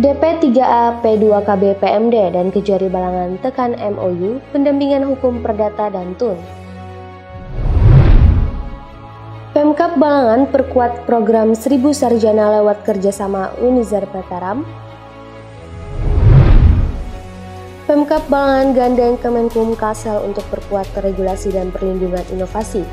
DP3A P2KB PMD dan Kejari Balangan tekan MOU pendampingan hukum perdata dan TUN. Pemkab Balangan perkuat program 1000 sarjana lewat kerjasama Unizar Mataram. Pemkab Balangan gandeng Kemenkum Kalsel untuk perkuat regulasi dan perlindungan inovasi.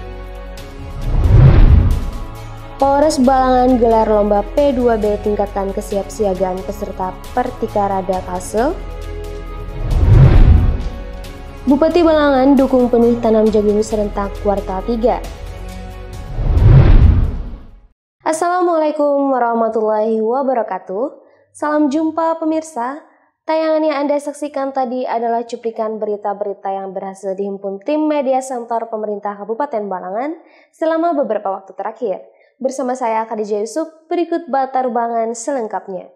Polres Balangan gelar lomba P2B tingkatkan kesiapsiagaan peserta Pertikarada Kalsel. Bupati Balangan dukung penuh tanam jagung serentak kuartal 3. Assalamualaikum warahmatullahi wabarakatuh. Salam jumpa pemirsa. Tayangan yang Anda saksikan tadi adalah cuplikan berita-berita yang berhasil dihimpun tim media center pemerintah Kabupaten Balangan selama beberapa waktu terakhir. Bersama saya Khadijah Yusuf, berikut latar belakang selengkapnya.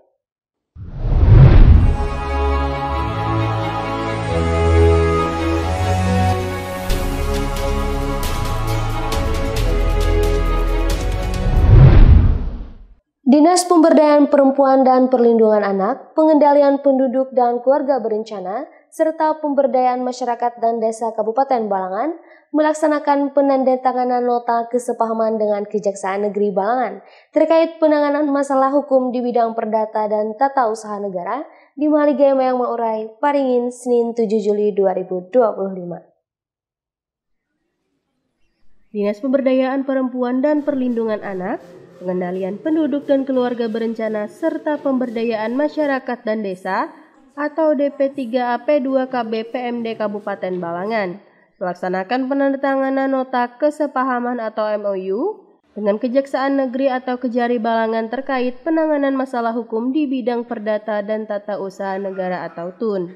Dinas Pemberdayaan Perempuan dan Perlindungan Anak, Pengendalian Penduduk dan Keluarga Berencana, serta Pemberdayaan Masyarakat dan Desa Kabupaten Balangan melaksanakan penandatanganan nota kesepahaman dengan Kejaksaan Negeri Balangan terkait penanganan masalah hukum di bidang perdata dan tata usaha negara di Mahligai Mayang Maurai, Paringin, Senin 7 Juli 2025. Dinas Pemberdayaan Perempuan dan Perlindungan Anak, Pengendalian Penduduk dan Keluarga Berencana, serta Pemberdayaan Masyarakat dan Desa atau DP3A P2KB PMD Kabupaten Balangan melaksanakan penandatanganan nota kesepahaman atau MOU dengan Kejaksaan Negeri atau Kejari Balangan terkait penanganan masalah hukum di bidang perdata dan tata usaha negara atau TUN.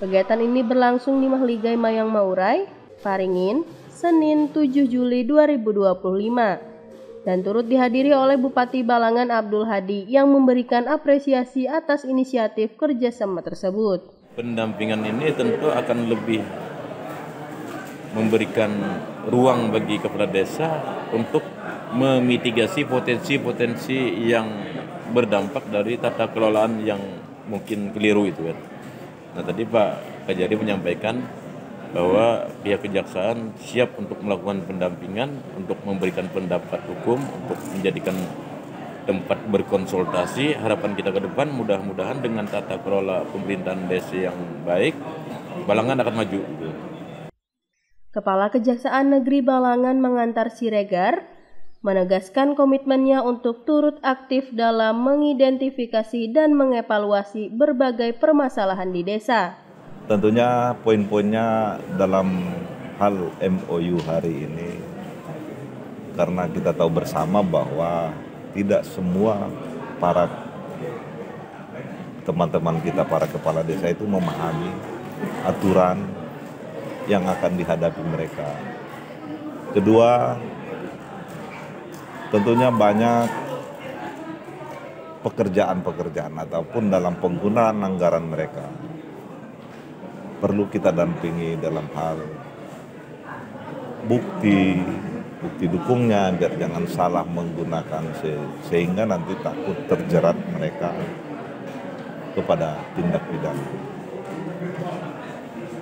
Kegiatan ini berlangsung di Mahligai Mayang Maurai, Paringin, Senin 7 Juli 2025 dan turut dihadiri oleh Bupati Balangan Abdul Hadi yang memberikan apresiasi atas inisiatif kerjasama tersebut. Pendampingan ini tentu akan lebih memberikan ruang bagi kepala desa untuk memitigasi potensi-potensi yang berdampak dari tata kelolaan yang mungkin keliru itu kan. Nah tadi Pak Kejari menyampaikan bahwa pihak kejaksaan siap untuk melakukan pendampingan, untuk memberikan pendapat hukum, untuk menjadikan tempat berkonsultasi. Harapan kita ke depan mudah-mudahan dengan tata kelola pemerintahan desa yang baik, Balangan akan maju. Kepala Kejaksaan Negeri Balangan Mangantar Siregar menegaskan komitmennya untuk turut aktif dalam mengidentifikasi dan mengevaluasi berbagai permasalahan di desa. Tentunya poin-poinnya dalam hal MOU hari ini, karena kita tahu bersama bahwa tidak semua para teman-teman kita, para kepala desa itu memahami aturan yang akan dihadapi mereka. Kedua, tentunya banyak pekerjaan-pekerjaan ataupun dalam penggunaan anggaran mereka perlu kita dampingi dalam hal bukti dukungnya biar jangan salah menggunakan sehingga nanti takut terjerat mereka kepada tindak pidana.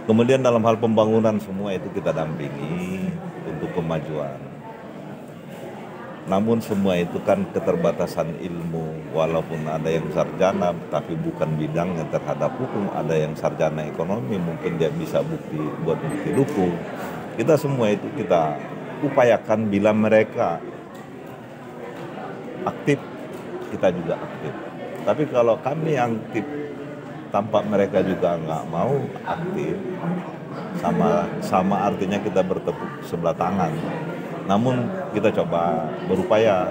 Kemudian dalam hal pembangunan semua itu kita dampingi untuk kemajuan. Namun semua itu kan keterbatasan ilmu, walaupun ada yang sarjana tapi bukan bidangnya terhadap hukum, ada yang sarjana ekonomi mungkin dia bisa buat bukti dukung. Kita semua itu kita upayakan bila mereka aktif, kita juga aktif. Tapi kalau kami yang aktif tampak mereka juga nggak mau aktif, sama artinya kita bertepuk sebelah tangan. Namun kita coba berupaya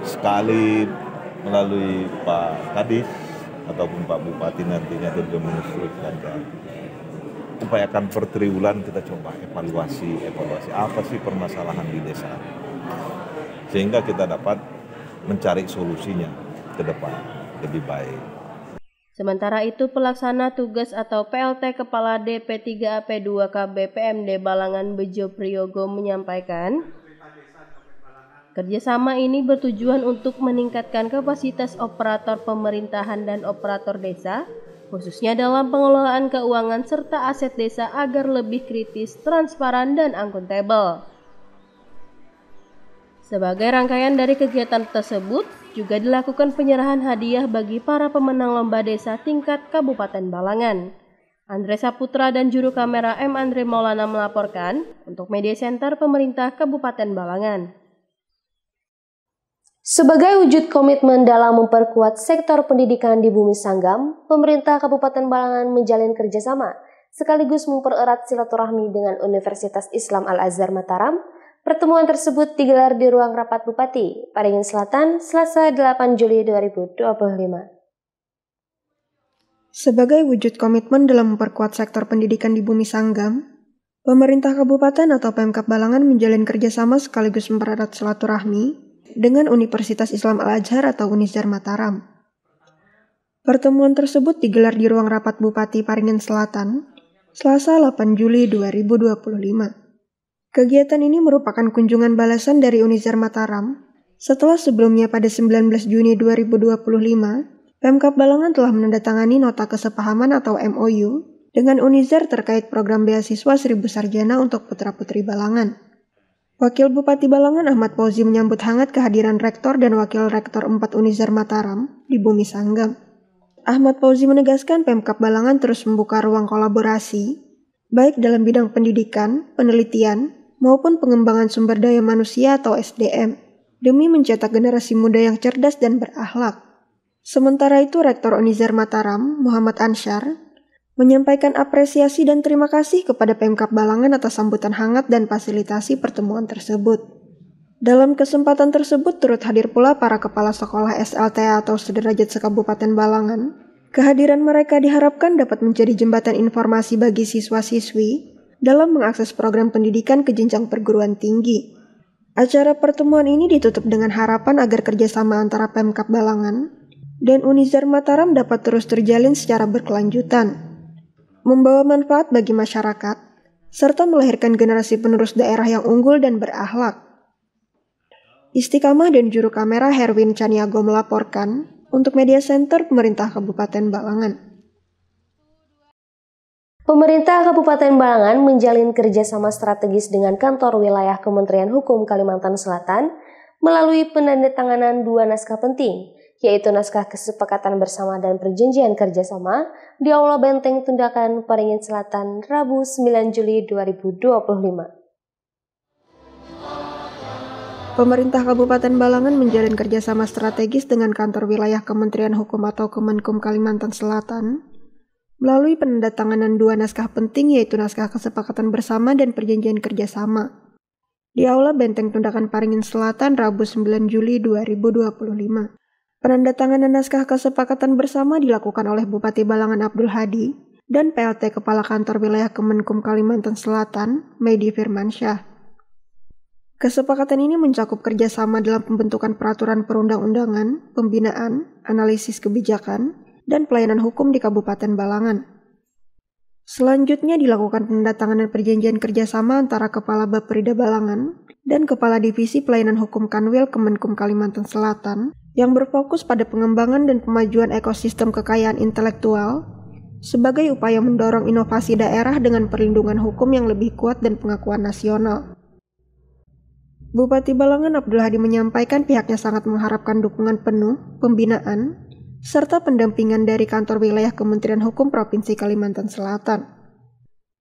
sekali melalui Pak Kadis ataupun Pak Bupati nantinya dia menginstruksikan, upayakan per triwulan kita coba evaluasi apa sih permasalahan di desa, sehingga kita dapat mencari solusinya ke depan lebih baik. Sementara itu, pelaksana tugas atau PLT Kepala DP3A P2KB PMD Balangan Bejo Priyogo menyampaikan, Kerjasama ini bertujuan untuk meningkatkan kapasitas operator pemerintahan dan operator desa, khususnya dalam pengelolaan keuangan serta aset desa agar lebih kritis, transparan, dan akuntabel. Sebagai rangkaian dari kegiatan tersebut, juga dilakukan penyerahan hadiah bagi para pemenang lomba desa tingkat Kabupaten Balangan. Andre Saputra dan juru kamera M. Andre Maulana melaporkan untuk Media Center Pemerintah Kabupaten Balangan. Sebagai wujud komitmen dalam memperkuat sektor pendidikan di Bumi Sanggam, pemerintah Kabupaten Balangan menjalin kerjasama sekaligus mempererat silaturahmi dengan Universitas Islam Al-Azhar Mataram. Pertemuan tersebut digelar di ruang rapat Bupati, Paringin Selatan, Selasa 8 Juli 2025. Sebagai wujud komitmen dalam memperkuat sektor pendidikan di Bumi Sanggam, pemerintah Kabupaten atau Pemkab Balangan menjalin kerjasama sekaligus mempererat silaturahmi dengan Universitas Islam Al-Azhar atau Unizar Mataram. Pertemuan tersebut digelar di ruang rapat Bupati Paringin Selatan, Selasa 8 Juli 2025. Kegiatan ini merupakan kunjungan balasan dari Unizar Mataram setelah sebelumnya pada 19 Juni 2025, Pemkab Balangan telah menandatangani nota kesepahaman atau MOU dengan Unizar terkait program beasiswa 1000 sarjana untuk putra-putri Balangan. Wakil Bupati Balangan Ahmad Fauzi menyambut hangat kehadiran Rektor dan Wakil Rektor 4 Unizar Mataram di Bumi Sanggam. Ahmad Fauzi menegaskan Pemkab Balangan terus membuka ruang kolaborasi, baik dalam bidang pendidikan, penelitian, maupun pengembangan sumber daya manusia atau SDM, demi mencetak generasi muda yang cerdas dan berakhlak. Sementara itu, Rektor Unizar Mataram, Muhammad Ansyar, menyampaikan apresiasi dan terima kasih kepada Pemkab Balangan atas sambutan hangat dan fasilitasi pertemuan tersebut. Dalam kesempatan tersebut turut hadir pula para kepala sekolah SLTA atau sederajat se-Kabupaten Balangan. Kehadiran mereka diharapkan dapat menjadi jembatan informasi bagi siswa-siswi dalam mengakses program pendidikan ke jenjang perguruan tinggi. Acara pertemuan ini ditutup dengan harapan agar kerjasama antara Pemkab Balangan dan Unizar Mataram dapat terus terjalin secara berkelanjutan, membawa manfaat bagi masyarakat, serta melahirkan generasi penerus daerah yang unggul dan berakhlak. Istiqamah dan juru kamera Herwin Caniago melaporkan untuk Media Center Pemerintah Kabupaten Balangan. Pemerintah Kabupaten Balangan menjalin kerjasama strategis dengan kantor wilayah Kementerian Hukum Kalimantan Selatan melalui penandatanganan 2 naskah penting, yaitu naskah kesepakatan bersama dan perjanjian kerjasama di Aula Benteng Tundakan Paringin Selatan, Rabu 9 Juli 2025. Pemerintah Kabupaten Balangan menjalin kerjasama strategis dengan kantor wilayah Kementerian Hukum atau Kemenkum Kalimantan Selatan melalui penandatanganan 2 naskah penting, yaitu naskah kesepakatan bersama dan perjanjian kerjasama di Aula Benteng Tundakan Paringin Selatan, Rabu 9 Juli 2025. Penandatanganan naskah kesepakatan bersama dilakukan oleh Bupati Balangan Abdul Hadi dan PLT Kepala Kantor Wilayah Kemenkum Kalimantan Selatan, Medi Firmansyah. Kesepakatan ini mencakup kerjasama dalam pembentukan peraturan perundang-undangan, pembinaan, analisis kebijakan, dan pelayanan hukum di Kabupaten Balangan. Selanjutnya dilakukan penandatanganan perjanjian kerjasama antara Kepala Bapperida Balangan dan Kepala Divisi Pelayanan Hukum Kanwil Kemenkum Kalimantan Selatan yang berfokus pada pengembangan dan pemajuan ekosistem kekayaan intelektual sebagai upaya mendorong inovasi daerah dengan perlindungan hukum yang lebih kuat dan pengakuan nasional. Bupati Balangan Abdul Hadi menyampaikan pihaknya sangat mengharapkan dukungan penuh, pembinaan, serta pendampingan dari kantor wilayah Kementerian Hukum Provinsi Kalimantan Selatan.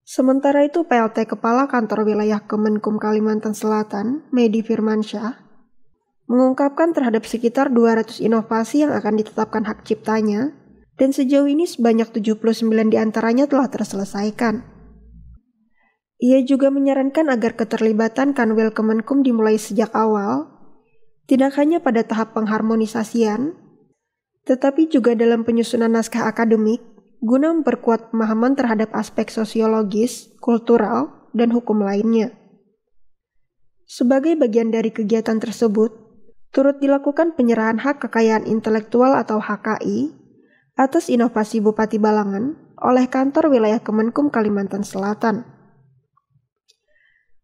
Sementara itu, PLT Kepala Kantor Wilayah Kemenkum Kalimantan Selatan, Medi Firmansyah, mengungkapkan terhadap sekitar 200 inovasi yang akan ditetapkan hak ciptanya, dan sejauh ini sebanyak 79 diantaranya telah terselesaikan. Ia juga menyarankan agar keterlibatan Kanwil Kemenkum dimulai sejak awal, tidak hanya pada tahap pengharmonisasian, tetapi juga dalam penyusunan naskah akademik guna memperkuat pemahaman terhadap aspek sosiologis, kultural, dan hukum lainnya. Sebagai bagian dari kegiatan tersebut, turut dilakukan penyerahan hak kekayaan intelektual atau HKI atas inovasi Bupati Balangan oleh kantor wilayah Kemenkum Kalimantan Selatan.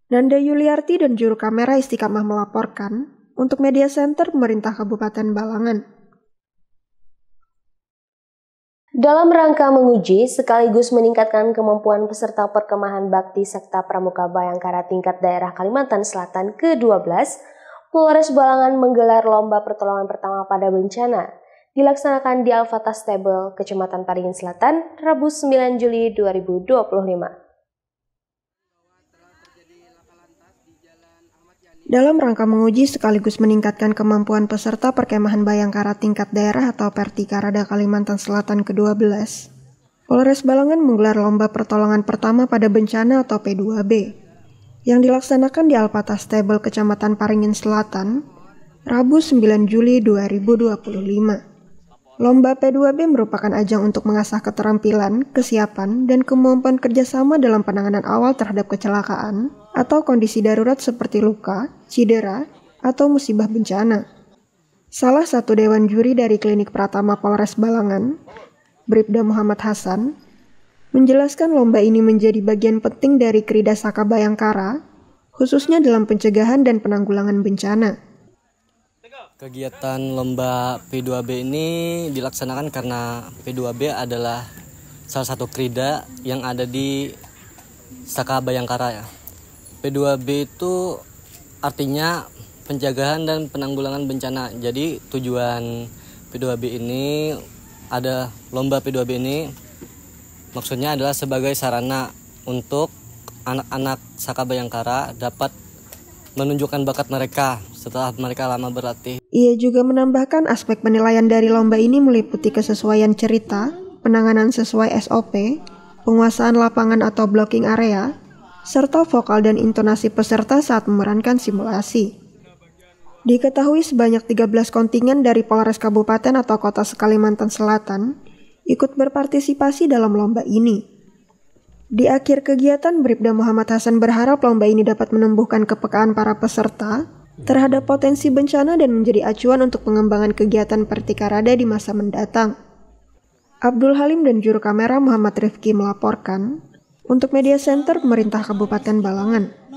Nanda Yuliarti dan juru kamera Istiqamah melaporkan Untuk Media Center Pemerintah Kabupaten Balangan. Dalam rangka menguji sekaligus meningkatkan kemampuan peserta perkemahan bakti Sekta Pramuka Bayangkara tingkat daerah Kalimantan Selatan ke-12, Polres Balangan menggelar lomba pertolongan pertama pada bencana. Dilaksanakan di Al-Fatah Stable, Kecamatan Paringin Selatan, Rabu 9 Juli 2025. Dalam rangka menguji sekaligus meningkatkan kemampuan peserta perkemahan Bayangkara tingkat daerah atau Pertikarada Kalimantan Selatan ke-12, Polres Balangan menggelar lomba pertolongan pertama pada bencana atau P2B yang dilaksanakan di Al-Fatah Stable, Kecamatan Paringin Selatan, Rabu 9 Juli 2025. Lomba P2B merupakan ajang untuk mengasah keterampilan, kesiapan, dan kemampuan kerjasama dalam penanganan awal terhadap kecelakaan atau kondisi darurat seperti luka, cedera, atau musibah bencana. Salah satu dewan juri dari Klinik Pratama Polres Balangan, Bribda Muhammad Hasan, menjelaskan lomba ini menjadi bagian penting dari Krida Saka Bayangkara, khususnya dalam pencegahan dan penanggulangan bencana. Kegiatan lomba P2B ini dilaksanakan karena P2B adalah salah satu krida yang ada di Saka Bayangkara ya. P2B itu artinya pencegahan dan penanggulangan bencana. Jadi tujuan P2B ini ada lomba P2B ini maksudnya adalah sebagai sarana untuk anak-anak Saka Bayangkara dapat menunjukkan bakat mereka setelah mereka lama berlatih. Ia juga menambahkan aspek penilaian dari lomba ini meliputi kesesuaian cerita, penanganan sesuai SOP, penguasaan lapangan atau blocking area, serta vokal dan intonasi peserta saat memerankan simulasi. Diketahui sebanyak 13 kontingen dari Polres Kabupaten atau Kota Kalimantan Selatan ikut berpartisipasi dalam lomba ini. Di akhir kegiatan, Bribda Muhammad Hasan berharap lomba ini dapat menumbuhkan kepekaan para peserta terhadap potensi bencana dan menjadi acuan untuk pengembangan kegiatan Pertikarada di masa mendatang. Abdul Halim dan juru kamera Muhammad Rifki melaporkan untuk Media Center Pemerintah Kabupaten Balangan.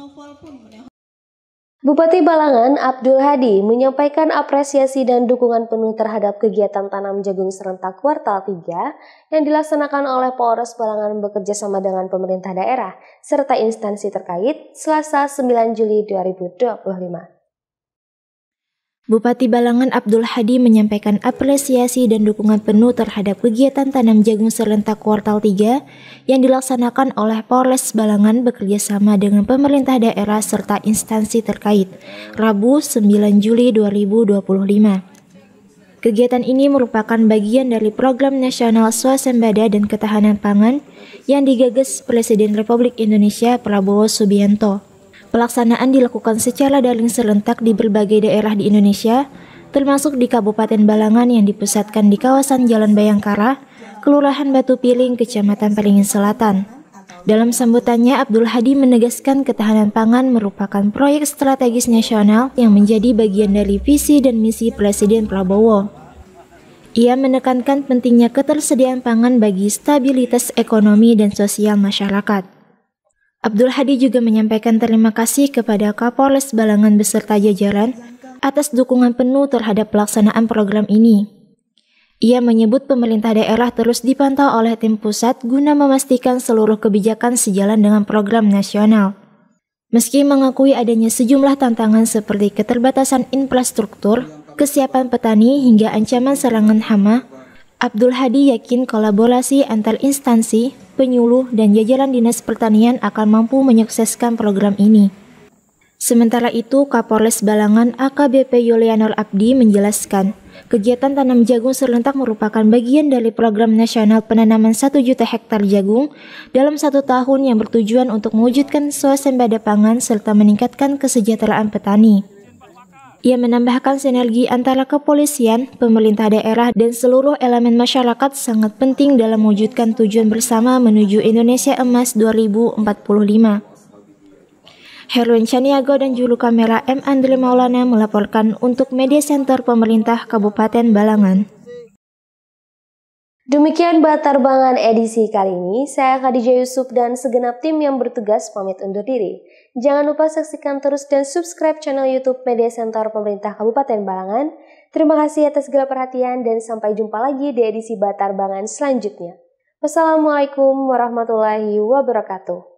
Bupati Balangan Abdul Hadi menyampaikan apresiasi dan dukungan penuh terhadap kegiatan tanam jagung serentak kuartal 3 yang dilaksanakan oleh Polres Balangan bekerjasama dengan pemerintah daerah serta instansi terkait Selasa 9 Juli 2025. Bupati Balangan Abdul Hadi menyampaikan apresiasi dan dukungan penuh terhadap kegiatan tanam jagung serentak kuartal 3 yang dilaksanakan oleh Polres Balangan bekerjasama dengan pemerintah daerah serta instansi terkait, Rabu 9 Juli 2025. Kegiatan ini merupakan bagian dari program nasional swasembada dan ketahanan pangan yang digagas Presiden Republik Indonesia Prabowo Subianto. Pelaksanaan dilakukan secara daring serentak di berbagai daerah di Indonesia, termasuk di Kabupaten Balangan yang dipusatkan di kawasan Jalan Bayangkara, Kelurahan Batu Piling, Kecamatan Paringin Selatan. Dalam sambutannya, Abdul Hadi menegaskan ketahanan pangan merupakan proyek strategis nasional yang menjadi bagian dari visi dan misi Presiden Prabowo. Ia menekankan pentingnya ketersediaan pangan bagi stabilitas ekonomi dan sosial masyarakat. Abdul Hadi juga menyampaikan terima kasih kepada Kapolres Balangan beserta jajaran atas dukungan penuh terhadap pelaksanaan program ini. Ia menyebut pemerintah daerah terus dipantau oleh tim pusat guna memastikan seluruh kebijakan sejalan dengan program nasional. Meski mengakui adanya sejumlah tantangan seperti keterbatasan infrastruktur, kesiapan petani hingga ancaman serangan hama, Abdul Hadi yakin kolaborasi antar instansi, penyuluh, dan jajaran Dinas Pertanian akan mampu menyukseskan program ini. Sementara itu, Kapolres Balangan AKBP Yulianor Abdi menjelaskan, kegiatan tanam jagung serentak merupakan bagian dari program nasional penanaman 1 juta hektar jagung dalam 1 tahun yang bertujuan untuk mewujudkan swasembada pangan serta meningkatkan kesejahteraan petani. Ia menambahkan sinergi antara kepolisian, pemerintah daerah, dan seluruh elemen masyarakat sangat penting dalam mewujudkan tujuan bersama menuju Indonesia Emas 2045. Herwin Chaniago dan juru kamera M. Andre Maulana melaporkan untuk Media Center Pemerintah Kabupaten Balangan. Demikian Batarbangan edisi kali ini. Saya Khadijah Yusuf dan segenap tim yang bertugas pamit undur diri. Jangan lupa saksikan terus dan subscribe channel YouTube Media Center Pemerintah Kabupaten Balangan. Terima kasih atas segala perhatian dan sampai jumpa lagi di edisi Batarbangan selanjutnya. Wassalamualaikum warahmatullahi wabarakatuh.